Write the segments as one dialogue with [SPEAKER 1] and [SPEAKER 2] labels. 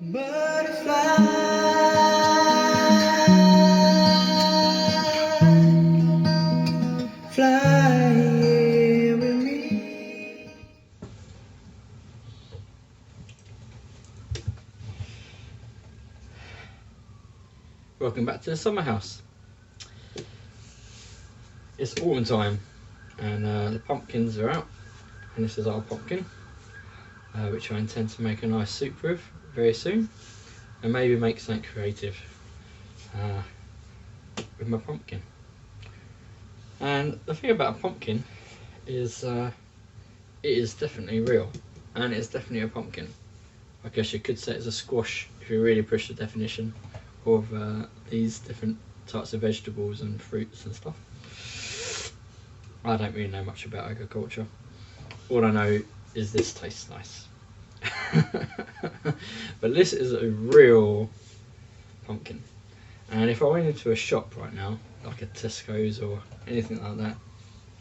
[SPEAKER 1] Butterfly, fly here with me.
[SPEAKER 2] Welcome back to the summer house. It's autumn time and the pumpkins are out, and this is our pumpkin, which I intend to make a nice soup with very soon, and maybe make something creative with my pumpkin. And the thing about a pumpkin is it is definitely real, and it's definitely a pumpkin. I guess you could say it's a squash if you really push the definition of these different types of vegetables and fruits and stuff. I don't really know much about agriculture. All I know is this tastes nice. But this is a real pumpkin, and if I went into a shop right now, like a Tesco's or anything like that,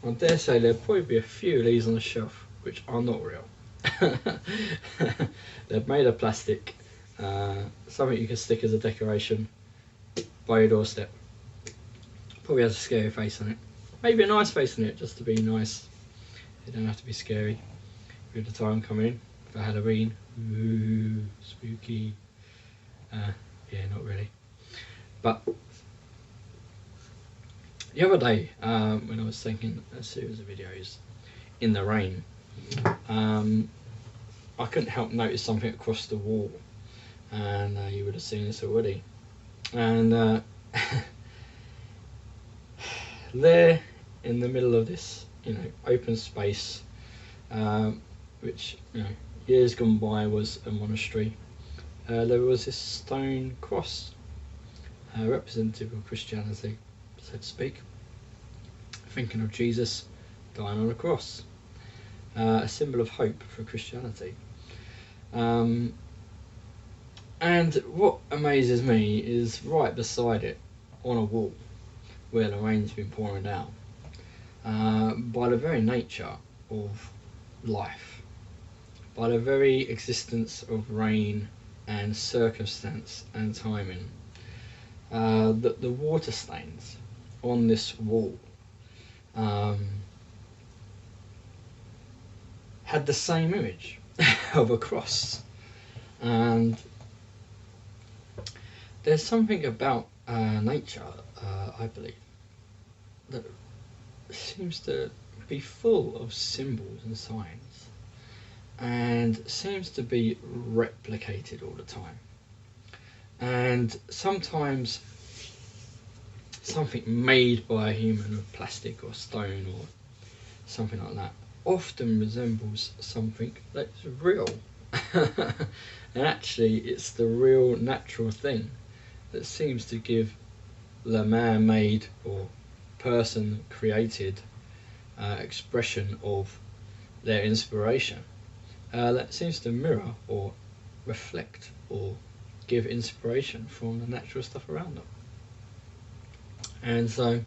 [SPEAKER 2] I dare say there'd probably be a few of these on the shelf which are not real. They're made of plastic, something you can stick as a decoration by your doorstep. Probably has a scary face on it, maybe a nice face on it just to be nice. It don't have to be scary with the time coming for Halloween. Ooh, spooky. Yeah, not really. But the other day, when I was taking a series of videos in the rain, I couldn't help notice something across the wall, and you would have seen this already. And there in the middle of this, open space, which years gone by was a monastery, there was this stone cross, representative of Christianity, so to speak, thinking of Jesus dying on a cross, a symbol of hope for Christianity. And what amazes me is right beside it, on a wall where the rain's been pouring down, by the very nature of life, by the very existence of rain and circumstance and timing, that the water stains on this wall had the same image of a cross. And there's something about nature, I believe, that seems to be full of symbols and signs, and seems to be replicated all the time. And sometimes something made by a human of plastic or stone or something like that often resembles something that's real. And actually it's the real natural thing that seems to give the man-made or person created expression of their inspiration, that seems to mirror or reflect or give inspiration from the natural stuff around them. And so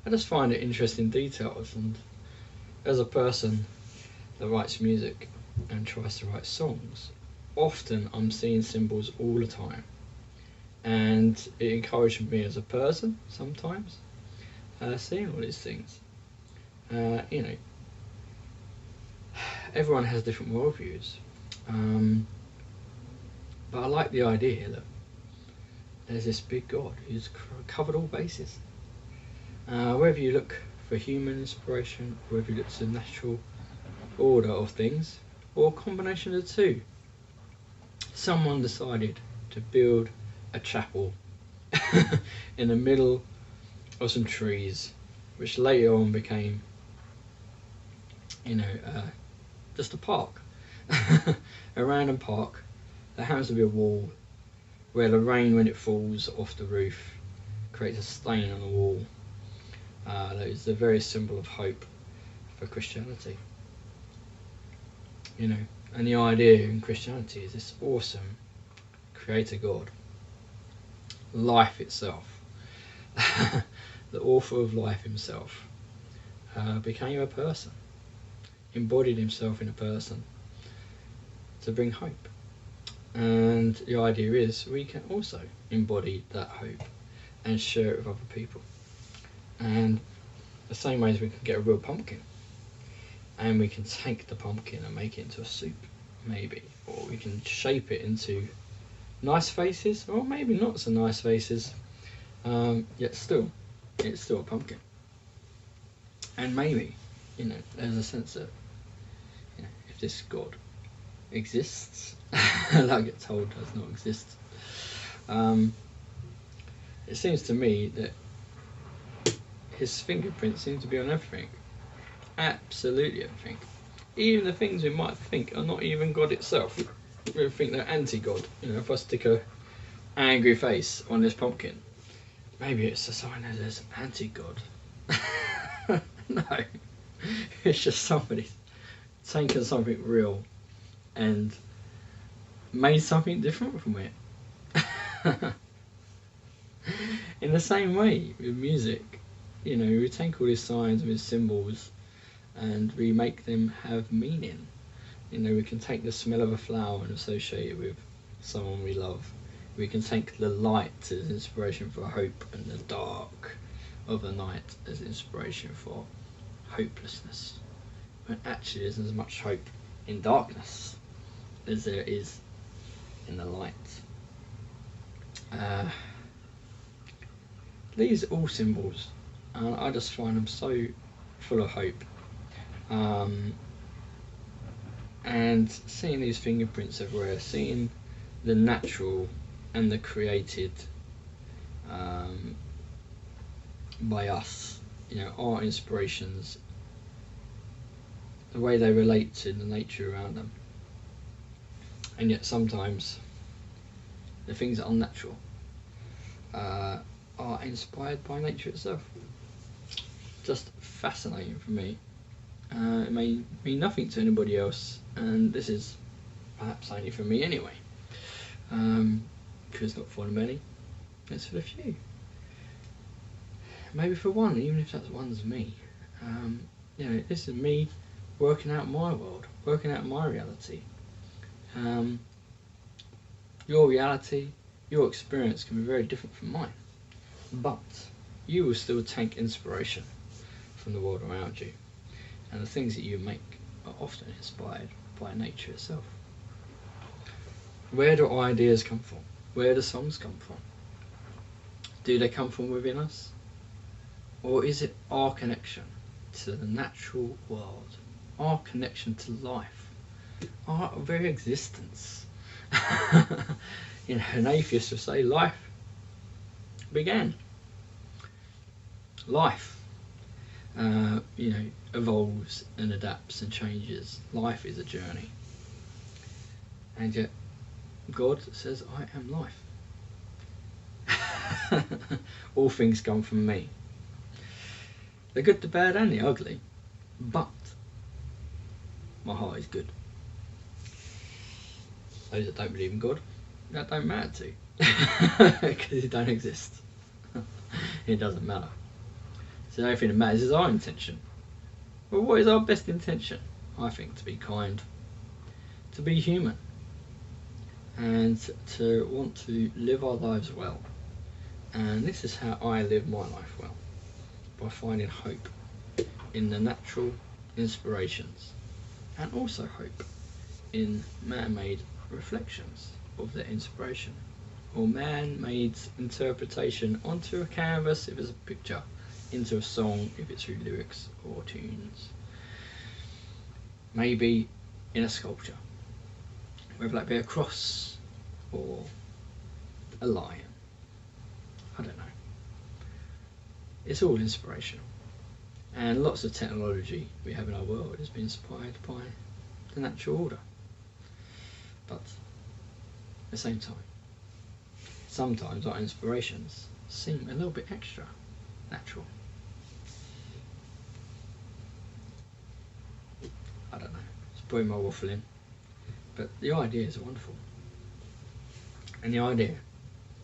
[SPEAKER 2] I just find it interesting details, and as a person that writes music and tries to write songs, often I'm seeing symbols all the time, and it encouraged me as a person sometimes, seeing all these things. Everyone has different worldviews, but I like the idea that there's this big God who's covered all bases. Whether you look for human inspiration, whether you look to the natural order of things, or a combination of the two, someone decided to build a chapel in the middle of some trees, which later on became, just a park, a random park. There happens to be a wall where the rain, when it falls off the roof, creates a stain on the wall. That is the very symbol of hope for Christianity. And the idea in Christianity is this awesome creator God, life itself, the author of life himself, became a person, embodied himself in a person to bring hope. And the idea is we can also embody that hope and share it with other people. And the same way as we can get a real pumpkin and we can take the pumpkin and make it into a soup, maybe, or we can shape it into nice faces, or maybe not so nice faces, yet still, it's still a pumpkin. And maybe, there's a sense that, if this God exists, that I get told does not exist, it seems to me that his fingerprints seem to be on everything. Absolutely everything. Even the things we might think are not even God itself. We think they're anti-God. If I stick a angry face on this pumpkin, maybe it's a sign that there's anti-God. No, it's just somebody taken something real and made something different from it. In the same way with music, we take all these signs and these symbols and we make them have meaning. We can take the smell of a flower and associate it with someone we love. We can take the light as inspiration for hope and the dark of the night as inspiration for hopelessness. When actually there's as much hope in darkness as there is in the light. These are all symbols, and I just find them so full of hope. And seeing these fingerprints everywhere, seeing the natural and the created by us, our inspirations, the way they relate to the nature around them, and yet sometimes the things that are unnatural are inspired by nature itself. Just fascinating for me. It may mean nothing to anybody else, and this is perhaps only for me anyway. Because it's not for the many, it's for the few. Maybe for one, even if that one's me. This is me working out my world, working out my reality. Your reality, your experience can be very different from mine, but you will still take inspiration from the world around you, and the things that you make are often inspired by nature itself. Where do ideas come from? Where do songs come from? Do they come from within us? Or is it our connection to the natural world, our connection to life, our very existence? An atheist would say life began. Life, evolves and adapts and changes. Life is a journey. And yet, God says, I am life. All things come from me. The good, the bad and the ugly. But my heart is good. Those that don't believe in God, that don't matter to. Because it don't exist. It doesn't matter. So the only thing that matters is our intention. Well, what is our best intention? I think to be kind, to be human, and to want to live our lives well. And this is how I live my life well, by finding hope in the natural inspirations, and also hope in man-made reflections of their inspiration, or man-made interpretation onto a canvas if it's a picture, into a song if it's through lyrics or tunes, maybe in a sculpture, whether that be a cross or a lion. I don't know. It's all inspirational, and lots of technology we have in our world has been inspired by the natural order. But at the same time, sometimes our inspirations seem a little bit extra natural. I don't know, it's probably my waffling, but the ideas are wonderful. And the idea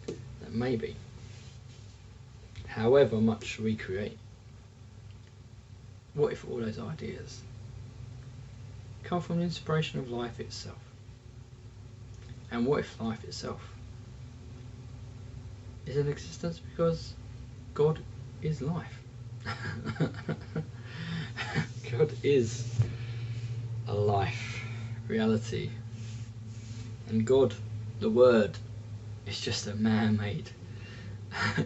[SPEAKER 2] that maybe, however much we create, what if all those ideas come from the inspiration of life itself? And what if life itself is in existence because God is life? God is a life, reality. And God, the Word, is just a man-made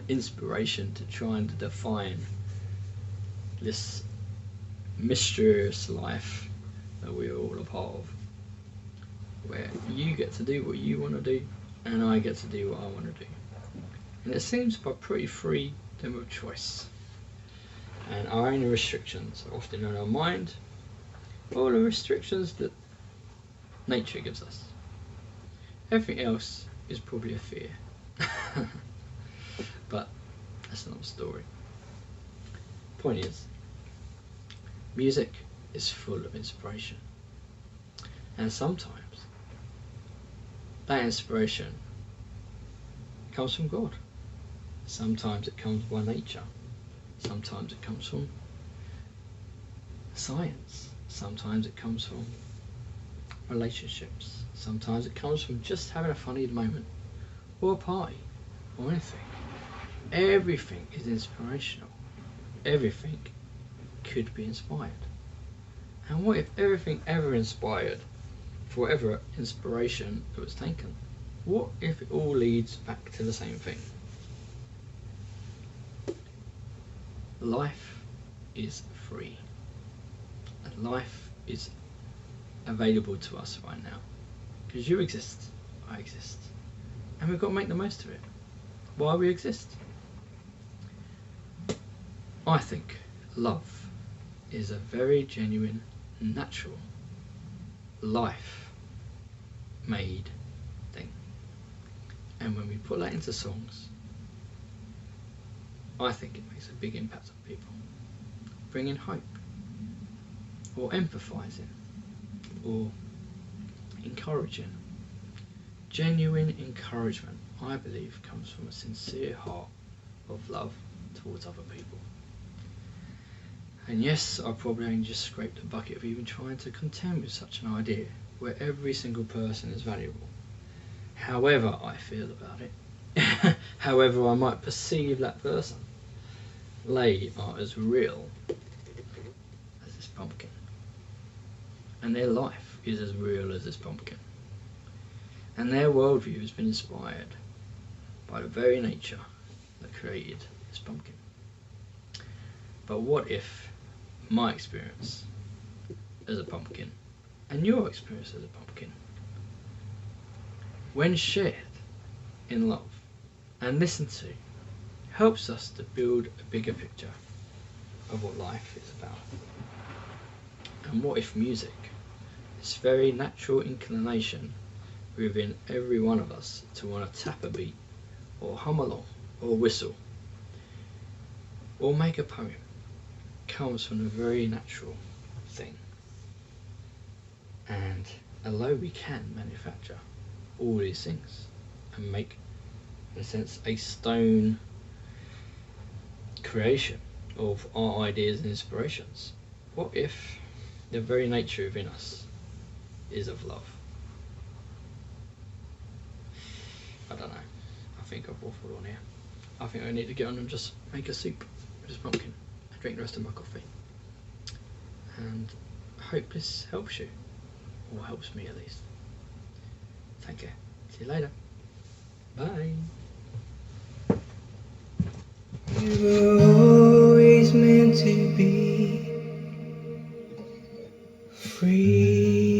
[SPEAKER 2] inspiration to try and define this mysterious life that we're all a part of, where you get to do what you want to do and I get to do what I want to do. And it seems by pretty freedom of choice. And our only restrictions are often in our mind, or the restrictions that nature gives us. Everything else is probably a fear. But that's another story. Point is, music is full of inspiration. And sometimes that inspiration comes from God. Sometimes it comes by nature. Sometimes it comes from science. Sometimes it comes from relationships. Sometimes it comes from just having a funny moment, or a party, or anything. Everything is inspirational. Everything could be inspired. And what if everything ever inspired, for whatever inspiration that was taken, what if it all leads back to the same thing? Life is free. And life is available to us right now. Because you exist, I exist. And we've got to make the most of it while we exist. I think love is a very genuine, natural, life-made thing. And when we put that into songs, I think it makes a big impact on people, bringing hope, or empathizing, or encouraging. Genuine encouragement, I believe, comes from a sincere heart of love towards other people. And yes, I probably only just scraped the bucket of even trying to contend with such an idea, where every single person is valuable. However I feel about it, however I might perceive that person, they are as real as this pumpkin. And their life is as real as this pumpkin. And their worldview has been inspired by the very nature that created this pumpkin. But what if my experience as a pumpkin and your experience as a pumpkin, when shared in love and listened to, helps us to build a bigger picture of what life is about? And what if music, this very natural inclination within every one of us to want to tap a beat, or hum along, or whistle, or make a poem, comes from a very natural thing? And although we can manufacture all these things and make, in a sense, a stone creation of our ideas and inspirations, what if the very nature within us is of love? I don't know. I think I've waffled on here. I think I need to get on and just make a soup with this pumpkin and drink the rest of my coffee. And I hope this helps you, or helps me at least. Take care. See you later. Bye.
[SPEAKER 1] You were always meant to be free.